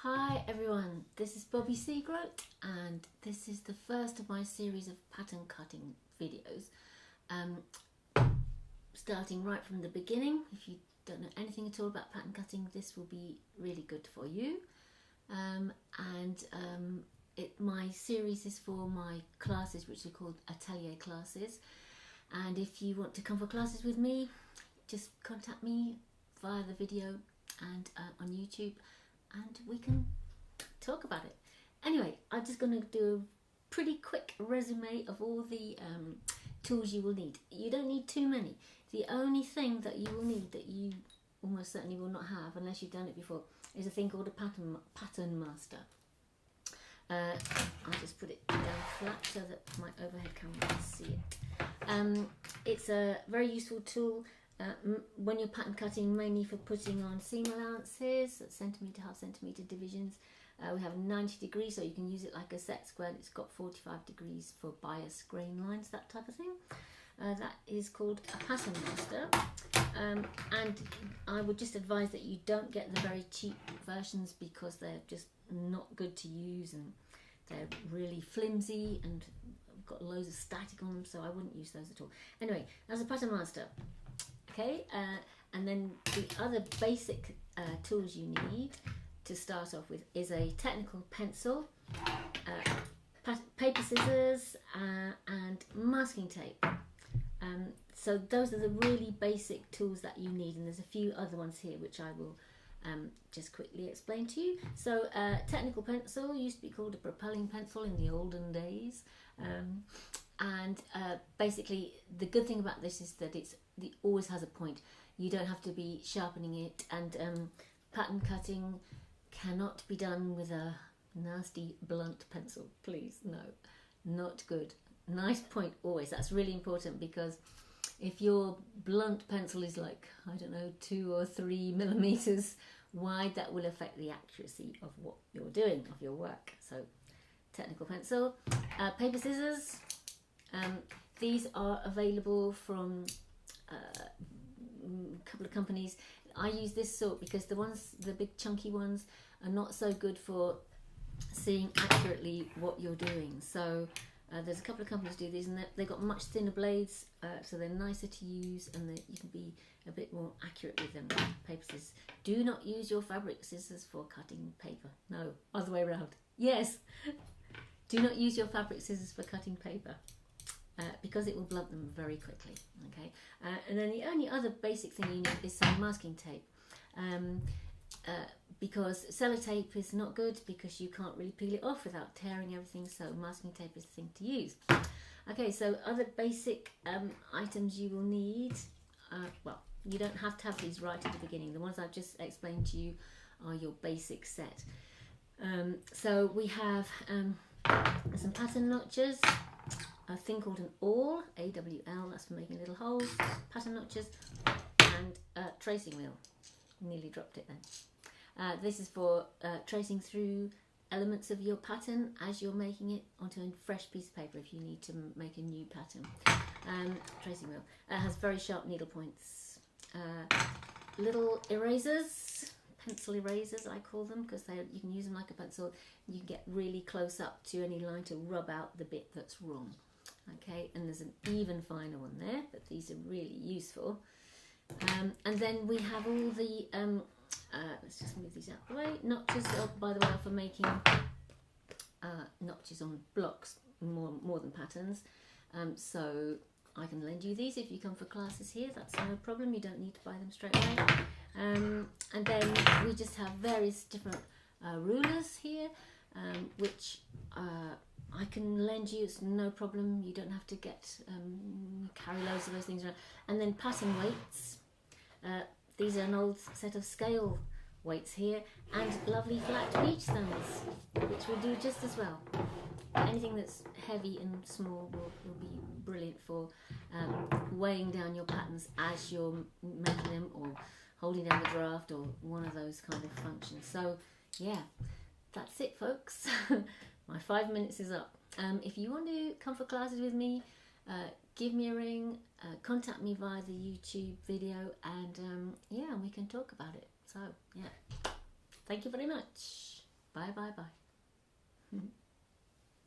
Hi everyone, this is Bobby Seagroat and this is the first of my series of pattern cutting videos. Starting right from the beginning. If you don't know anything at all about pattern cutting, this will be really good for you. My series is for my classes, which are called atelier classes, and if you want to come for classes with me, just contact me via the video and on YouTube, and we can talk about it. Anyway, I'm just going to do a pretty quick resume of all the tools you will need. You don't need too many. The only thing that you will need, that you almost certainly will not have unless you've done it before, is a thing called a pattern master. I'll just put it down flat so that my overhead camera can see it. It's a very useful tool when you're pattern cutting, mainly for putting on seam allowances, centimetre, half centimetre divisions. We have 90 degrees, so you can use it like a set square. It's got 45 degrees for bias grain lines, that type of thing. That is called a pattern master. And I would just advise that you don't get the very cheap versions, because they're just not good to use and they're really flimsy and got loads of static on them, so I wouldn't use those at all. Anyway, that's a pattern master. Okay, and then the other basic tools you need to start off with is a technical pencil, paper scissors, and masking tape. So those are the really basic tools that you need, and there's a few other ones here which I will just quickly explain to you. So technical pencil used to be called a propelling pencil in the olden days, basically the good thing about this is that it always has a point. You don't have to be sharpening it, and pattern cutting cannot be done with a nasty blunt pencil. Please, no, not good. Nice point always. That's really important, because if your blunt pencil is like, I don't know, 2 or 3 millimeters wide, that will affect the accuracy of what you're doing, of your work. So technical pencil, paper scissors. These are available from a couple of companies. I use this sort because the big chunky ones, are not so good for seeing accurately what you're doing. So there's a couple of companies do these, and they've got much thinner blades, so they're nicer to use, and you can be a bit more accurate with them. Paper scissors. Do not use your fabric scissors for cutting paper. No, other way around. Yes. Do not use your fabric scissors for cutting paper, because it will blunt them very quickly. Okay, and then the only other basic thing you need is some masking tape, because sellotape is not good, because you can't really peel it off without tearing everything, so masking tape is the thing to use. Okay, so other basic items you will need, well, you don't have to have these right at the beginning. The ones I've just explained to you are your basic set. So we have some pattern notches, a thing called an awl, A-W-L, that's for making little holes, pattern notches, and a tracing wheel. Nearly dropped it then. This is for tracing through elements of your pattern as you're making it onto a fresh piece of paper, if you need to make a new pattern. Tracing wheel. It has very sharp needle points. Little erasers, pencil erasers I call them, because you can use them like a pencil. You can get really close up to any line to rub out the bit that's wrong. Okay, and there's an even finer one there, but these are really useful. And then we have all the let's just move these out of the way. Notches, by the way, are for making notches on blocks more than patterns. So I can lend you these if you come for classes here. That's no problem. You don't need to buy them straight away. And then we just have various different rulers here, which I can lend you. It's no problem. You don't have to carry loads of those things around. And then pattern weights. These are an old set of scale weights here, and lovely flat beach stones, which will do just as well. Anything that's heavy and small will be brilliant for weighing down your patterns as you're making them, or holding down the draft, or one of those kind of functions. So yeah, that's it, folks. My 5 minutes is up. If you want to come for classes with me, give me a ring, contact me via the YouTube video, and yeah, we can talk about it. So yeah, thank you very much. Bye.